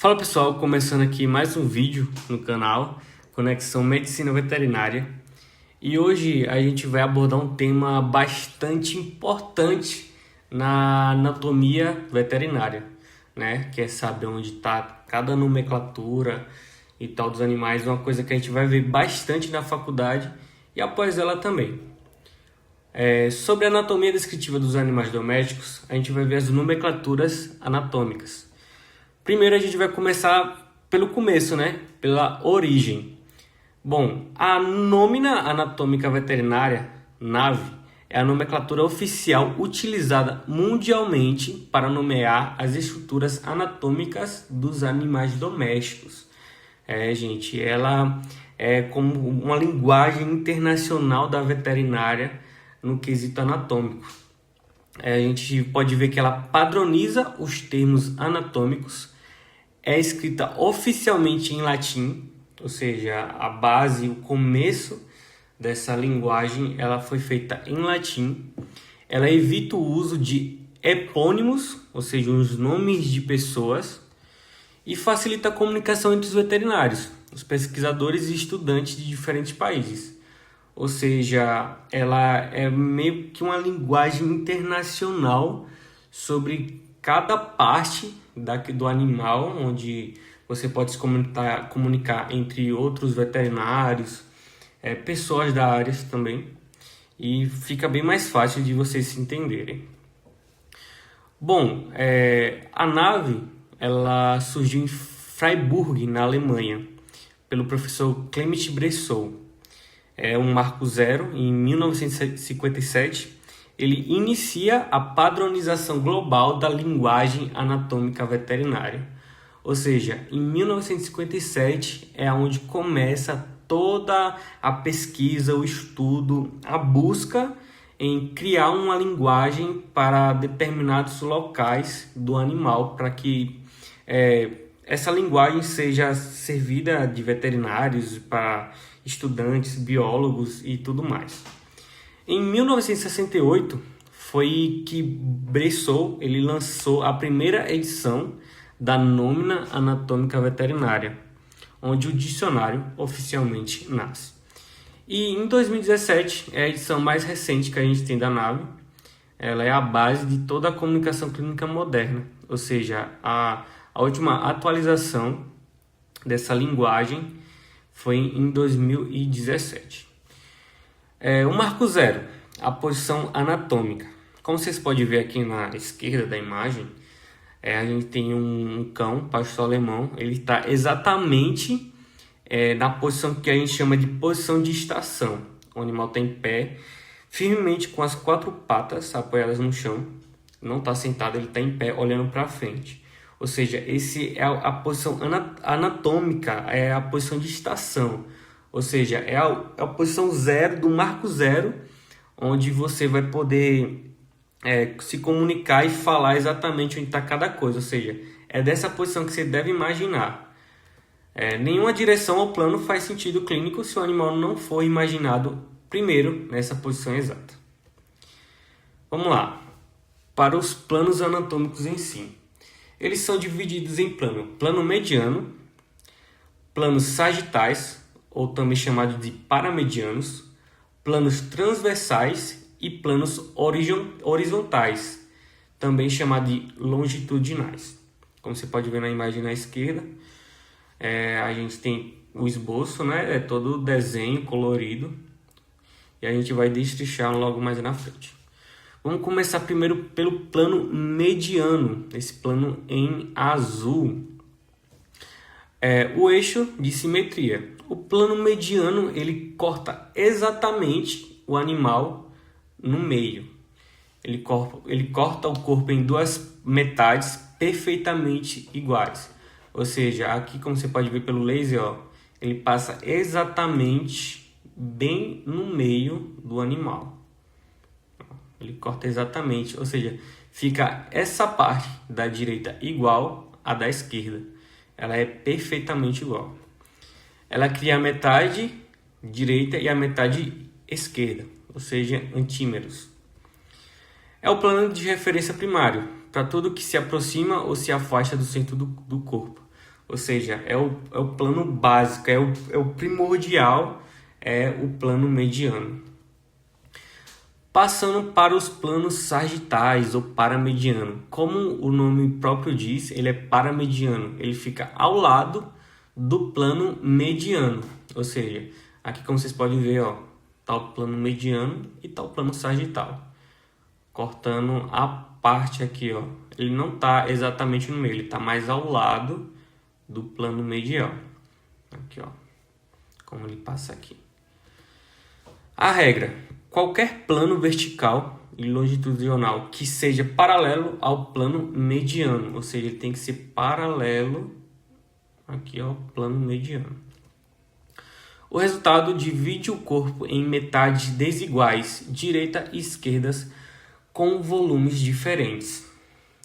Fala pessoal, começando aqui mais um vídeo no canal Conexão Medicina Veterinária, e hoje a gente vai abordar um tema bastante importante na anatomia veterinária, né? Que é saber onde está cada nomenclatura e tal dos animais, uma coisa que a gente vai ver bastante na faculdade e após ela também. Sobre a anatomia descritiva dos animais domésticos, a gente vai ver as nomenclaturas anatômicas. Primeiro a gente vai começar pelo começo, né? Pela origem. Bom, a Nomina Anatômica Veterinária, NAV, é a nomenclatura oficial utilizada mundialmente para nomear as estruturas anatômicas dos animais domésticos. Gente, ela é como uma linguagem internacional da veterinária no quesito anatômico. A gente pode ver que ela padroniza os termos anatômicos, é escrita oficialmente em latim, ou seja, a base, o começo dessa linguagem, ela foi feita em latim. Ela evita o uso de epônimos, ou seja, os nomes de pessoas, e facilita a comunicação entre os veterinários, os pesquisadores e estudantes de diferentes países. Ou seja, ela é meio que uma linguagem internacional sobre cada parte do animal, onde você pode se comunicar entre outros veterinários, pessoas da área também, e fica bem mais fácil de vocês se entenderem. Bom, a NAV ela surgiu em Freiburg, na Alemanha, pelo professor Clement Bressot. É um marco zero. Em 1957, ele inicia a padronização global da linguagem anatômica veterinária. Ou seja, em 1957 é onde começa toda a pesquisa, o estudo, a busca em criar uma linguagem para determinados locais do animal, para que essa linguagem seja servida de veterinários, para estudantes, biólogos e tudo mais. Em 1968 foi que Bressot ele lançou a primeira edição da Nomina Anatômica Veterinária, onde o dicionário oficialmente nasce. E em 2017 é a edição mais recente que a gente tem da NAV. Ela é a base de toda a comunicação clínica moderna, ou seja, a última atualização dessa linguagem foi em 2017. O marco zero, a posição anatômica. Como vocês podem ver aqui na esquerda da imagem, a gente tem um cão, pastor alemão. Ele está exatamente na posição que a gente chama de posição de estação. O animal está em pé, firmemente com as quatro patas apoiadas no chão. Não está sentado, ele está em pé, olhando para frente. Ou seja, esse é a posição anatômica, é a posição de estação. Ou seja, é a posição zero, do marco zero, onde você vai poder se comunicar e falar exatamente onde está cada coisa. Ou seja, é dessa posição que você deve imaginar. Nenhuma direção ou plano faz sentido clínico se o animal não for imaginado primeiro nessa posição exata. Vamos lá, para os planos anatômicos em si. Eles são divididos em plano mediano, planos sagitais, ou também chamado de paramedianos, planos transversais e planos horizontais, também chamado de longitudinais. Como você pode ver na imagem na esquerda, a gente tem o esboço, né? É todo o desenho colorido, e a gente vai destrinchar logo mais na frente. Vamos começar primeiro pelo plano mediano, esse plano em azul. O eixo de simetria. O plano mediano ele corta exatamente o animal no meio. Ele corta o corpo em duas metades perfeitamente iguais. Ou seja, aqui como você pode ver pelo laser, ele passa exatamente bem no meio do animal. Ele corta exatamente, ou seja, fica essa parte da direita igual à da esquerda. Ela é perfeitamente igual. Ela cria a metade direita e a metade esquerda, ou seja, antímeros. É o plano de referência primário, para tudo que se aproxima ou se afasta do centro do corpo. Ou seja, é o plano básico, é o primordial, é o plano mediano. Passando para os planos sagitais ou paramediano. Como o nome próprio diz, ele é paramediano. Ele fica ao lado do plano mediano. Ou seja, aqui como vocês podem ver, ó, tá o plano mediano e tá o plano sagital. Cortando a parte aqui, ó. Ele não tá exatamente no meio, ele tá mais ao lado do plano medial. Aqui, ó. Como ele passa aqui. A regra: qualquer plano vertical e longitudinal que seja paralelo ao plano mediano, ou seja, ele tem que ser paralelo aqui ao plano mediano. O resultado divide o corpo em metades desiguais, direita e esquerdas, com volumes diferentes.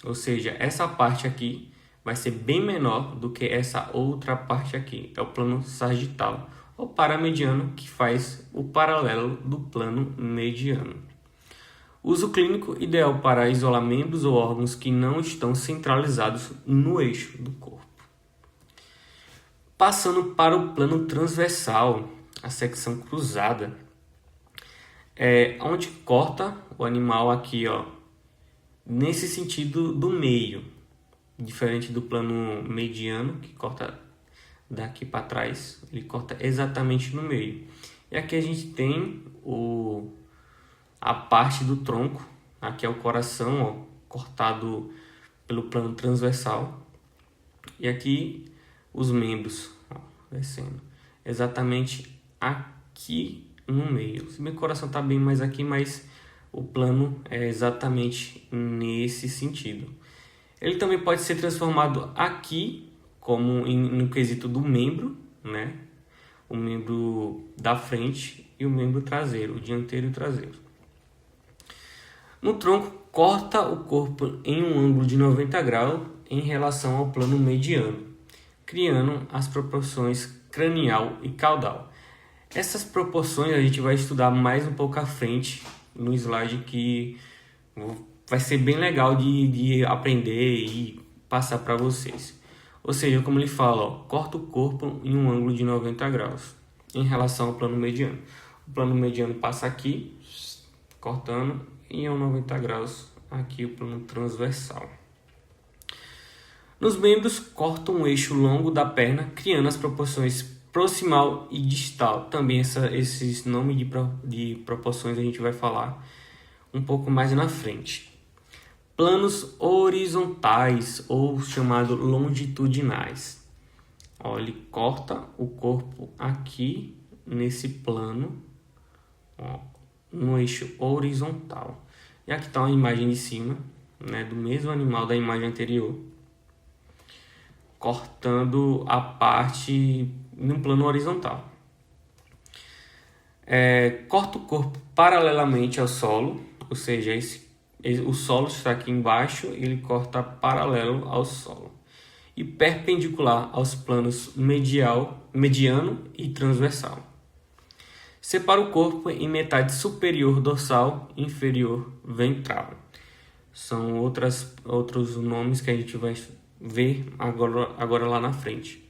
Ou seja, essa parte aqui vai ser bem menor do que essa outra parte aqui. É o plano sagital ou paramediano, que faz o paralelo do plano mediano. Uso clínico ideal para isolar membros ou órgãos que não estão centralizados no eixo do corpo. Passando para o plano transversal, a secção cruzada, onde corta o animal aqui, ó, nesse sentido do meio, diferente do plano mediano, que corta daqui para trás, ele corta exatamente no meio. E aqui a gente tem a parte do tronco, aqui é o coração, ó, cortado pelo plano transversal, e aqui os membros, ó, descendo exatamente aqui no meio. Se meu coração está bem mais aqui, mas o plano é exatamente nesse sentido. Ele também pode ser transformado aqui como no quesito do membro, né? O membro da frente e o membro traseiro, o dianteiro e o traseiro. No tronco, corta o corpo em um ângulo de 90 graus em relação ao plano mediano, criando as proporções cranial e caudal. Essas proporções a gente vai estudar mais um pouco à frente no slide, que vai ser bem legal de aprender e passar para vocês. Ou seja, como ele fala, ó, corta o corpo em um ângulo de 90 graus em relação ao plano mediano. O plano mediano passa aqui, cortando, e é um 90 graus aqui o plano transversal. Nos membros, corta um eixo longo da perna, criando as proporções proximal e distal. Também esses nomes de proporções a gente vai falar um pouco mais na frente. Planos horizontais ou chamado longitudinais. Ó, ele corta o corpo aqui nesse plano, ó, no eixo horizontal. E aqui está uma imagem de cima, né, do mesmo animal da imagem anterior, cortando a parte no plano horizontal. Corta o corpo paralelamente ao solo, ou seja, o solo está aqui embaixo, ele corta paralelo ao solo e perpendicular aos planos mediano e transversal. Separa o corpo em metade superior dorsal e inferior ventral. São outros nomes que a gente vai ver agora lá na frente.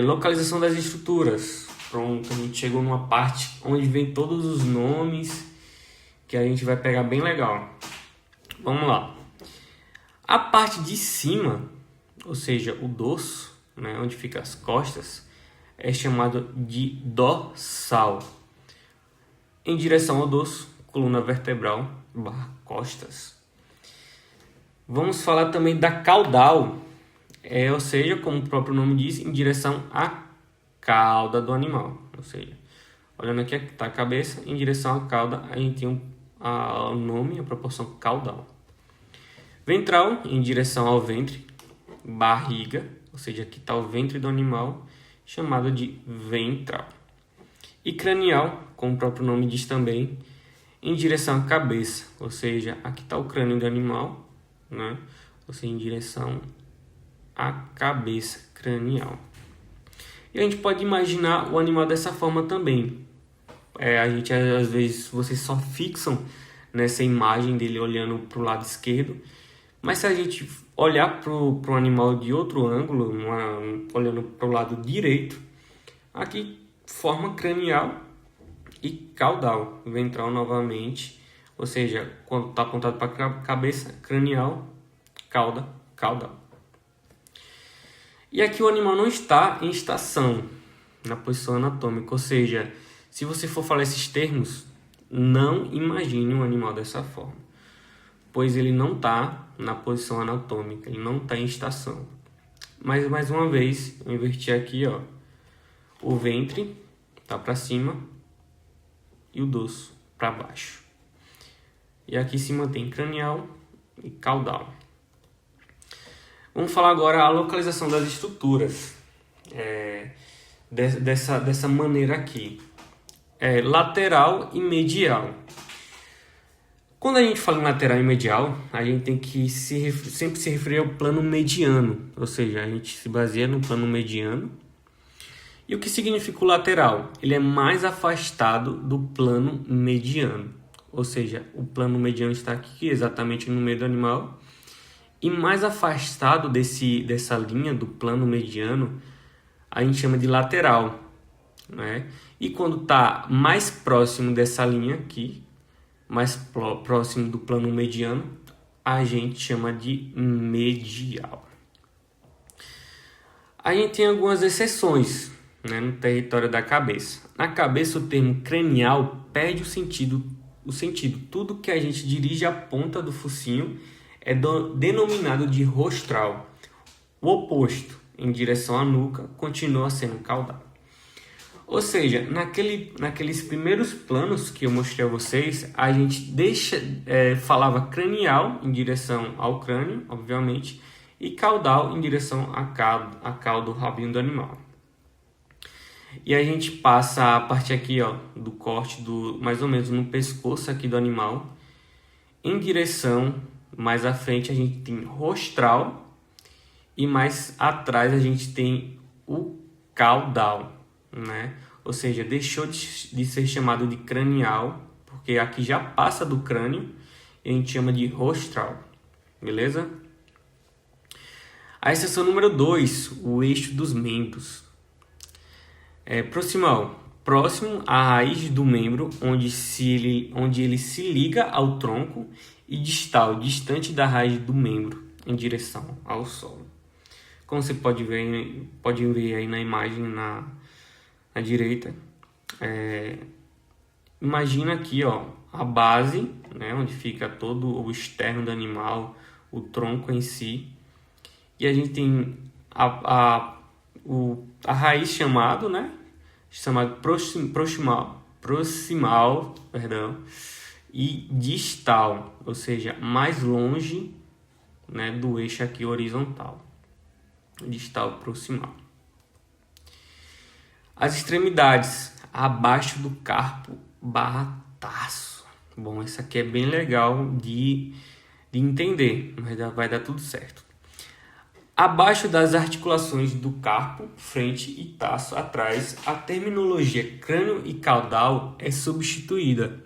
Localização das estruturas. Pronto, a gente chegou numa parte onde vem todos os nomes que a gente vai pegar bem legal. Vamos lá. A parte de cima, ou seja, o dorso, né, onde fica as costas, é chamado de dorsal. Em direção ao dorso, coluna vertebral / costas. Vamos falar também da caudal, ou seja, como o próprio nome diz, em direção à cauda do animal. Ou seja, olhando aqui está a cabeça, em direção à cauda, a gente tem o nome, a proporção caudal. Ventral, em direção ao ventre, barriga, ou seja, aqui está o ventre do animal, chamado de ventral. E cranial, como o próprio nome diz também, em direção à cabeça, ou seja, aqui está o crânio do animal, né? Ou seja, em direção à cabeça cranial. E a gente pode imaginar o animal dessa forma também. A gente, às vezes, vocês só fixam nessa imagem dele olhando para o lado esquerdo, Mas se a gente olhar para o animal de outro ângulo, olhando para o lado direito, aqui forma cranial e caudal, ventral novamente, ou seja, quando está apontado para a cabeça, cranial, cauda, caudal. E aqui o animal não está em estação, na posição anatômica, ou seja, se você for falar esses termos, não imagine um animal dessa forma, pois ele não está na posição anatômica, ele não está em estação. Mas mais uma vez, eu inverti aqui, ó, o ventre está para cima e o dorso para baixo. E aqui se mantém cranial e caudal. Vamos falar agora a localização das estruturas dessa maneira aqui. Lateral e medial. Quando a gente fala em lateral e medial, a gente tem que sempre se referir ao plano mediano, ou seja, a gente se baseia no plano mediano. E o que significa o lateral? Ele é mais afastado do plano mediano, ou seja, o plano mediano está aqui exatamente no meio do animal, e mais afastado dessa linha do plano mediano, a gente chama de lateral, né? E quando está mais próximo dessa linha aqui, mais próximo do plano mediano, a gente chama de medial. A gente tem algumas exceções, né, no território da cabeça. Na cabeça, o termo cranial perde o sentido. Tudo que a gente dirige à ponta do focinho é denominado de rostral. O oposto, em direção à nuca, continua sendo caudal. Ou seja, naqueles primeiros planos que eu mostrei a vocês, a gente falava cranial em direção ao crânio, obviamente, e caudal em direção à cauda, o rabinho do animal. E a gente passa a parte aqui, ó, do corte, mais ou menos no pescoço aqui do animal, em direção, mais à frente a gente tem rostral e mais atrás a gente tem o caudal, né? Ou seja, deixou de ser chamado de cranial, porque aqui já passa do crânio e a gente chama de rostral, beleza? A exceção número 2, o eixo dos membros. Proximal, próximo à raiz do membro, onde ele se liga ao tronco, e distal, distante da raiz do membro, em direção ao solo. Como você pode ver aí na imagem na direita, imagina aqui, ó, a base, né, onde fica todo o externo do animal, o tronco em si, e a gente tem a raiz chamado proximal, e distal, ou seja, mais longe, né, do eixo aqui horizontal, distal proximal. As extremidades abaixo do carpo /taço. Bom, essa aqui é bem legal de entender, mas vai dar tudo certo. Abaixo das articulações do carpo, frente e taço atrás, a terminologia crânio e caudal é substituída.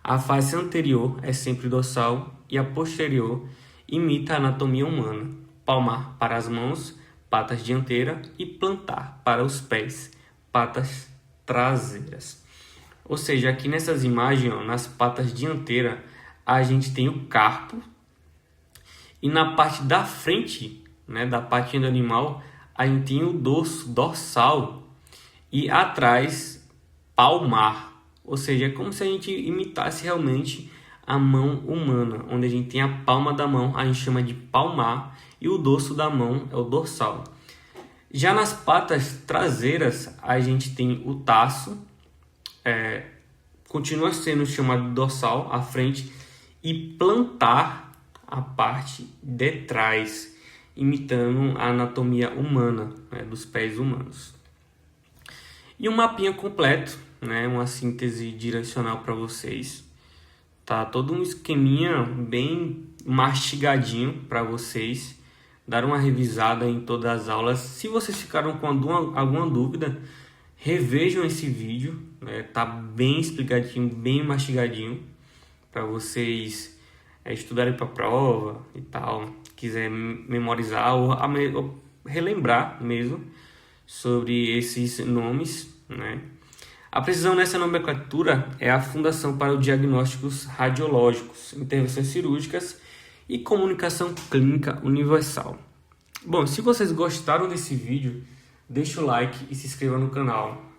A face anterior é sempre dorsal e a posterior imita a anatomia humana. Palmar para as mãos, patas dianteira, e plantar para os pés, patas traseiras. Ou seja, aqui nessas imagens, ó, nas patas dianteiras, a gente tem o carpo, e na parte da frente, né, da patinha do animal, a gente tem o dorso, dorsal, e atrás, palmar. Ou seja, é como se a gente imitasse realmente a mão humana, onde a gente tem a palma da mão, a gente chama de palmar, e o dorso da mão é o dorsal. Já nas patas traseiras, a gente tem o taço, continua sendo chamado de dorsal, à frente, e plantar, a parte de trás, imitando a anatomia humana, né, dos pés humanos. E um mapinha completo, né, uma síntese direcional para vocês. Tá todo um esqueminha bem mastigadinho para vocês dar uma revisada em todas as aulas. Se vocês ficaram com alguma dúvida, revejam esse vídeo, né? Tá bem explicadinho, bem mastigadinho para vocês estudarem para a prova e tal, quiser memorizar ou relembrar mesmo sobre esses nomes, né? A precisão nessa nomenclatura é a Fundação para os Diagnósticos Radiológicos, Intervenções Cirúrgicas e Comunicação Clínica Universal. Bom, se vocês gostaram desse vídeo, deixa o like e se inscreva no canal.